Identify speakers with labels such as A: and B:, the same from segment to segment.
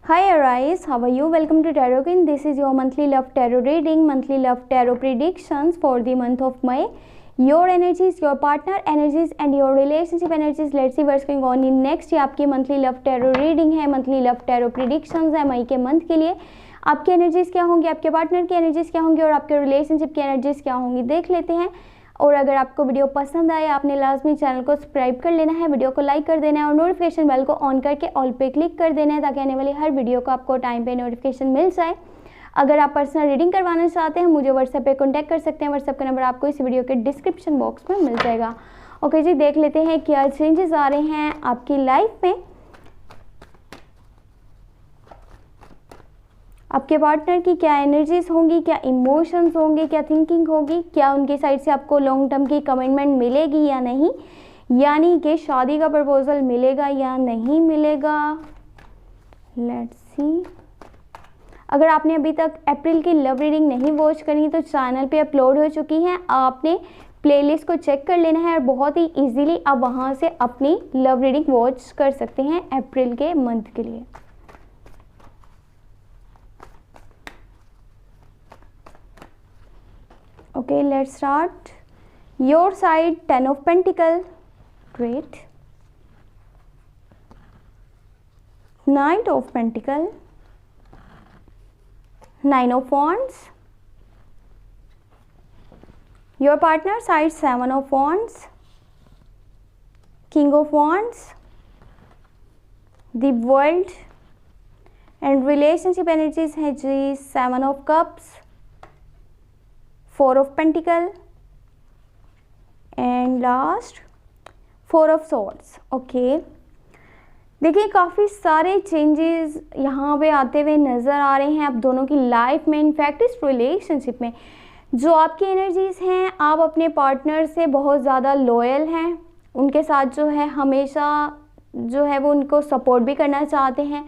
A: Hi Arise, how are you? Welcome to Tarot King. This is your monthly love tarot reading, monthly love tarot predictions for the month of May. Your energies, your partner energies and your relationship energies. Let's see what's going on in next. ये आपकी monthly love tarot reading है, monthly love tarot predictions है मई के month के लिए। आपकी energies क्या होंगी, आपके पार्टनर की एनर्जीज क्या होंगी और आपके रिलेशनशिप की एनर्जीज क्या होंगी, देख लेते हैं। और अगर आपको वीडियो पसंद आए आपने लाजमी चैनल को सब्सक्राइब कर लेना है, वीडियो को लाइक कर देना है और नोटिफिकेशन बेल को ऑन करके ऑल पे क्लिक कर देना है ताकि आने वाली हर वीडियो को आपको टाइम पे नोटिफिकेशन मिल जाए। अगर आप पर्सनल रीडिंग करवाना चाहते हैं मुझे व्हाट्सएप पे कॉन्टैक्ट कर सकते हैं। व्हाट्सएप का नंबर आपको इस वीडियो के डिस्क्रिप्शन बॉक्स में मिल जाएगा। ओके जी, देख लेते हैं क्या चेंजेस आ रहे हैं आपकी लाइफ में। आपके पार्टनर की क्या एनर्जीज होंगी, क्या इमोशंस होंगे, क्या थिंकिंग होगी, क्या उनकी साइड से आपको लॉन्ग टर्म की कमिटमेंट मिलेगी या नहीं, यानी कि शादी का प्रपोजल मिलेगा या नहीं मिलेगा। Let's see. अगर आपने अभी तक अप्रैल की लव रीडिंग नहीं वॉच करी तो चैनल पे अपलोड हो चुकी हैं, आपने प्लेलिस्ट को चेक कर लेना है और बहुत ही इजीली आप वहाँ से अपनी लव रीडिंग वॉच कर सकते हैं अप्रैल के मंथ के लिए। Okay, let's start. Your side, 10 of Pentacle. Great. Knight of Pentacle. 9 of Wands. Your partner side, 7 of Wands. King of Wands. The World. And relationship energies है जी 7 of Cups. 4 of Pentacle and last 4 of Swords. Okay, देखिए काफ़ी सारे changes यहाँ पे आते हुए नज़र आ रहे हैं आप दोनों की लाइफ में। इनफैक्ट इस रिलेशनशिप में जो आपकी एनर्जीज हैं, आप अपने पार्टनर से बहुत ज़्यादा लॉयल हैं, उनके साथ जो है हमेशा जो है वो उनको सपोर्ट भी करना चाहते हैं,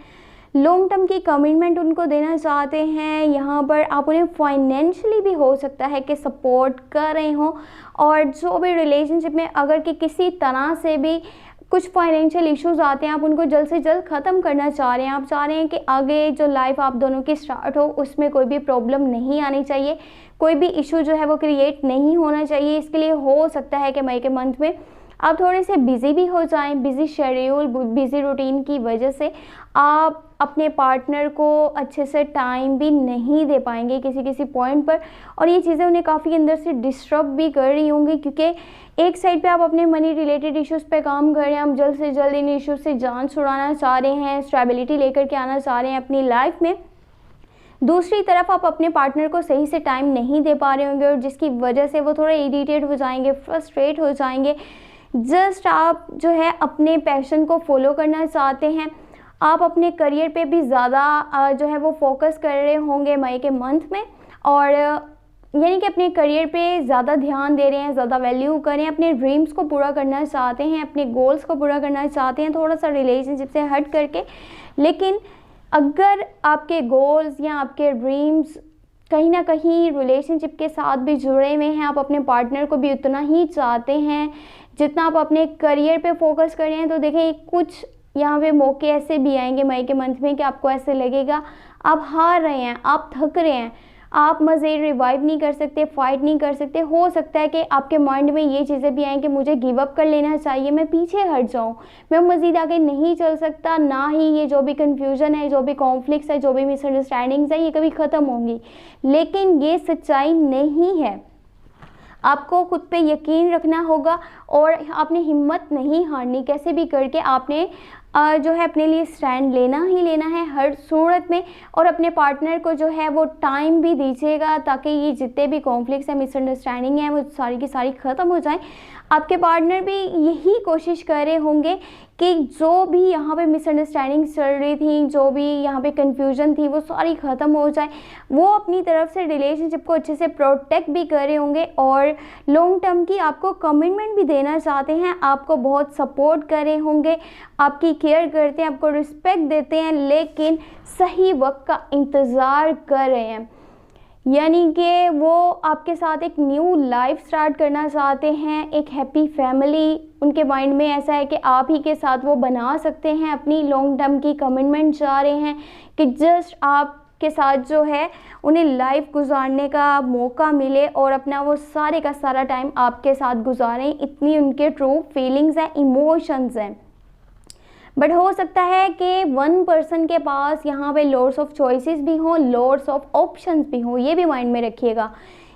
A: लॉन्ग टर्म की कमिटमेंट उनको देना चाहते हैं। यहाँ पर आप उन्हें फाइनेंशियली भी हो सकता है कि सपोर्ट कर रहे हों, और जो भी रिलेशनशिप में अगर कि किसी तरह से भी कुछ फाइनेंशियल इश्यूज आते हैं आप उनको जल्द से जल्द ख़त्म करना चाह रहे हैं। आप चाह रहे हैं कि आगे जो लाइफ आप दोनों की स्टार्ट हो उसमें कोई भी प्रॉब्लम नहीं आनी चाहिए, कोई भी इशू जो है वो क्रिएट नहीं होना चाहिए। इसके लिए हो सकता है कि मई के मंथ में आप थोड़े से बिज़ी भी हो जाएं, बिज़ी शेड्यूल, बिज़ी रूटीन की वजह से आप अपने पार्टनर को अच्छे से टाइम भी नहीं दे पाएंगे किसी पॉइंट पर, और ये चीज़ें उन्हें काफ़ी अंदर से डिस्टर्ब भी कर रही होंगी क्योंकि एक साइड पे आप अपने मनी रिलेटेड इश्यूज़ पे काम कर रहे हैं, आप जल्द से जल्द इन इश्यूज़ से जान छुड़ाना चाह रहे हैं, स्टेबिलिटी लेकर के आना चाह रहे हैं अपनी लाइफ में। दूसरी तरफ आप अपने पार्टनर को सही से टाइम नहीं दे पा रहे होंगे और जिसकी वजह से वो थोड़े इरिटेट हो जाएंगे, फ्रस्ट्रेट हो जाएंगे। जस्ट आप जो है अपने पैशन को फॉलो करना चाहते हैं, आप अपने करियर पे भी ज़्यादा जो है वो फोकस कर रहे होंगे मई के मंथ में, और यानी कि अपने करियर पे ज़्यादा ध्यान दे रहे हैं, ज़्यादा वैल्यू कर रहे हैं, अपने ड्रीम्स को पूरा करना चाहते हैं, अपने गोल्स को पूरा करना चाहते हैं थोड़ा सा रिलेशनशिप से हट करके। लेकिन अगर आपके गोल्स या आपके ड्रीम्स कहीं ना कहीं रिलेशनशिप के साथ भी जुड़े हुए हैं, आप अपने पार्टनर को भी उतना ही चाहते हैं जितना आप अपने करियर पे फोकस कर रहे हैं, तो देखें कुछ यहाँ पे मौके ऐसे भी आएंगे मई के मंथ में कि आपको ऐसे लगेगा आप हार रहे हैं, आप थक रहे हैं, आप मज़े रिवाइव नहीं कर सकते, फाइट नहीं कर सकते। हो सकता है कि आपके माइंड में ये चीज़ें भी आएँ कि मुझे गिव अप कर लेना चाहिए, मैं पीछे हट जाऊँ, मैं मज़ीद आगे नहीं चल सकता, ना ही ये जो भी कन्फ्यूज़न है, जो भी कॉन्फ्लिक्ट्स है, जो भी मिसअंडरस्टैंडिंग्स है ये कभी ख़त्म होंगी। लेकिन ये सच्चाई नहीं है। आपको खुद पे यकीन रखना होगा और आपने हिम्मत नहीं हारनी, कैसे भी करके आपने जो है अपने लिए स्टैंड लेना ही लेना है हर सूरत में। और अपने पार्टनर को जो है वो टाइम भी दीजिएगा ताकि ये जितने भी कॉन्फ्लिक्ट्स हैं, मिसअंडरस्टैंडिंग है, वो सारी की सारी ख़त्म हो जाएं। आपके पार्टनर भी यही कोशिश कर रहे होंगे कि जो भी यहाँ पे मिसअंडरस्टैंडिंग चल रही थी, जो भी यहाँ पे कन्फ्यूजन थी, वो सारी ख़त्म हो जाए। वो अपनी तरफ से रिलेशनशिप को अच्छे से प्रोटेक्ट भी कर रहे होंगे और लॉन्ग टर्म की आपको कमिटमेंट भी देना चाहते हैं, आपको बहुत सपोर्ट कर रहे होंगे, आपकी केयर करते हैं, आपको रिस्पेक्ट देते हैं, लेकिन सही वक्त का इंतज़ार कर रहे हैं। यानी कि वो आपके साथ एक न्यू लाइफ स्टार्ट करना चाहते हैं, एक हैप्पी फैमिली उनके माइंड में ऐसा है कि आप ही के साथ वो बना सकते हैं, अपनी लॉन्ग टर्म की कमिटमेंट चाह रहे हैं कि जस्ट आप के साथ जो है उन्हें लाइफ गुजारने का मौका मिले और अपना वो सारे का सारा टाइम आपके साथ गुजारें। इतनी उनके ट्रू फीलिंग्स हैं, इमोशंस हैं। बट हो सकता है कि वन पर्सन के पास यहाँ पे लॉट्स ऑफ चॉइसेस भी हों, लॉट्स ऑफ ऑप्शंस भी हों, ये भी माइंड में रखिएगा।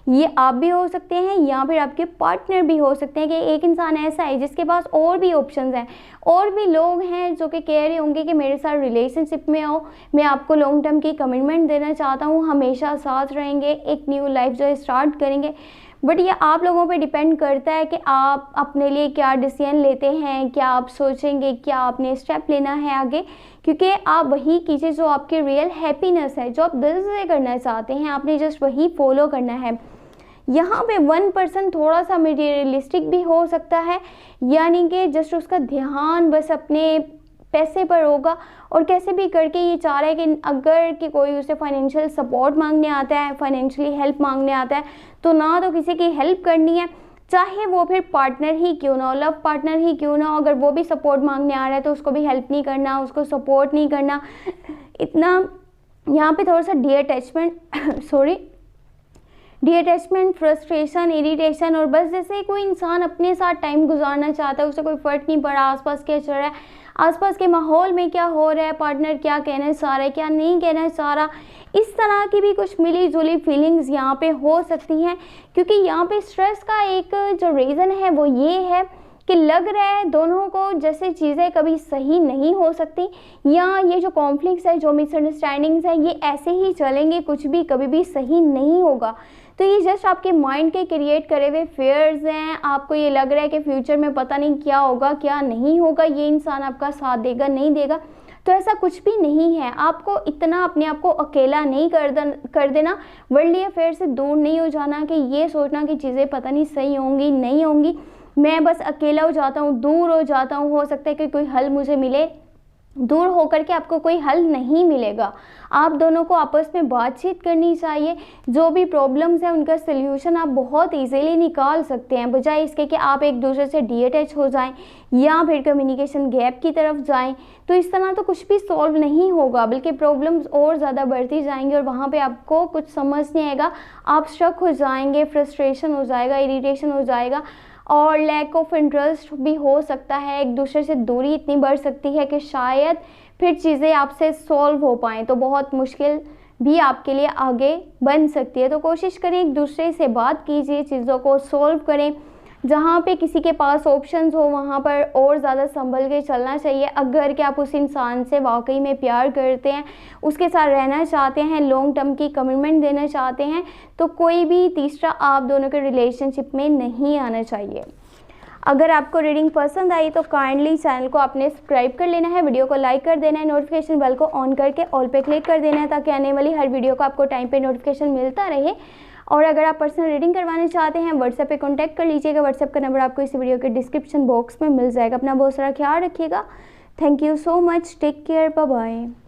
A: ये आप भी हो सकते हैं या फिर आपके पार्टनर भी हो सकते हैं कि एक इंसान ऐसा है जिसके पास और भी ऑप्शंस हैं, और भी लोग हैं जो कि कह रहे होंगे कि मेरे साथ रिलेशनशिप में आओ, मैं आपको लॉन्ग टर्म की कमिटमेंट देना चाहता हूँ, हमेशा साथ रहेंगे, एक न्यू लाइफ जो है स्टार्ट करेंगे। बट ये आप लोगों पे डिपेंड करता है कि आप अपने लिए क्या डिसीजन लेते हैं, क्या आप सोचेंगे, क्या आपने स्टेप लेना है आगे, क्योंकि आप वही कीजिए जो आपके रियल हैप्पीनेस है, जो आप दिल से करना चाहते हैं, आपने जस्ट वही फॉलो करना है। यहाँ पे वन पर्सन थोड़ा सा मटेरियलिस्टिक भी हो सकता है, यानी कि जस्ट उसका ध्यान बस अपने पैसे पर होगा और कैसे भी करके ये चाह रहा है कि अगर कि कोई उसे फाइनेंशियल सपोर्ट मांगने आता है, फाइनेंशियली हेल्प मांगने आता है, तो ना तो किसी की हेल्प करनी है, चाहे वो फिर पार्टनर ही क्यों ना हो, लव पार्टनर ही क्यों ना हो, अगर वो भी सपोर्ट मांगने आ रहा है तो उसको भी हेल्प नहीं करना, उसको सपोर्ट नहीं करना। इतना यहाँ पे थोड़ा सा डिअटैचमेंट, फ्रस्ट्रेशन, इरिटेशन, और बस जैसे कोई इंसान अपने साथ टाइम गुजारना चाहता है, उसे कोई फ़र्क नहीं पड़ा आसपास क्या चल रहा है, आसपास के माहौल में क्या हो रहा है, पार्टनर क्या कहना चाह रहा है, क्या नहीं कहना चाह रहा, इस तरह की भी कुछ मिली जुली फीलिंग्स यहाँ पे हो सकती हैं। क्योंकि यहाँ पे स्ट्रेस का एक जो रीज़न है वो ये है कि लग रहा है दोनों को जैसे चीज़ें कभी सही नहीं हो सकती, या ये जो कॉन्फ्लिक्ट्स है, जो मिसअंडरस्टैंडिंग्स है, ये ऐसे ही चलेंगे, कुछ भी कभी भी सही नहीं होगा। तो ये जस्ट आपके माइंड के क्रिएट करे हुए फेयर्स हैं। आपको ये लग रहा है कि फ्यूचर में पता नहीं क्या होगा, क्या नहीं होगा, ये इंसान आपका साथ देगा नहीं देगा, तो ऐसा कुछ भी नहीं है। आपको इतना अपने आप को अकेला नहीं कर देना, वर्ल्डली अफेयर से दूर नहीं हो जाना कि ये सोचना कि चीज़ें पता नहीं सही होंगी नहीं होंगी, मैं बस अकेला हो जाता हूँ, दूर हो जाता हूँ, हो सकता है कि कोई हल मुझे मिले। दूर होकर के आपको कोई हल नहीं मिलेगा। आप दोनों को आपस में बातचीत करनी चाहिए, जो भी प्रॉब्लम्स हैं उनका सल्यूशन आप बहुत इजीली निकाल सकते हैं, बजाय इसके कि आप एक दूसरे से डिअटैच हो जाएं या फिर कम्युनिकेशन गैप की तरफ जाएं। तो इस तरह तो कुछ भी सॉल्व नहीं होगा, बल्कि प्रॉब्लम्स और ज़्यादा बढ़ती जाएंगी और वहाँ पे आपको कुछ समझ नहीं आएगा, आप स्ट्रक हो जाएंगे, फ्रस्ट्रेशन हो जाएगा, इरिटेशन हो जाएगा, और लैक ऑफ इंटरेस्ट भी हो सकता है। एक दूसरे से दूरी इतनी बढ़ सकती है कि शायद फिर चीज़ें आपसे सॉल्व हो पाएँ, तो बहुत मुश्किल भी आपके लिए आगे बन सकती है। तो कोशिश करें एक दूसरे से बात कीजिए, चीज़ों को सॉल्व करें। जहाँ पे किसी के पास ऑप्शंस हो वहाँ पर और ज़्यादा संभल के चलना चाहिए। अगर कि आप उस इंसान से वाकई में प्यार करते हैं, उसके साथ रहना चाहते हैं, लॉन्ग टर्म की कमिटमेंट देना चाहते हैं, तो कोई भी तीसरा आप दोनों के रिलेशनशिप में नहीं आना चाहिए। अगर आपको रीडिंग पसंद आई तो काइंडली चैनल को आपने सब्सक्राइब कर लेना है, वीडियो को लाइक कर देना है, नोटिफिकेशन बेल को ऑन करके ऑल पे क्लिक कर देना है, ताकि आने वाली हर वीडियो को आपको टाइम पे नोटिफिकेशन मिलता रहे। और अगर आप पर्सनल रीडिंग करवाना चाहते हैं व्हाट्सएप पे कांटेक्ट कर लीजिएगा। व्हाट्सएप का नंबर आपको इस वीडियो के डिस्क्रिप्शन बॉक्स में मिल जाएगा। अपना बहुत सारा ख्याल रखिएगा। Thank you so much, take care, bye bye.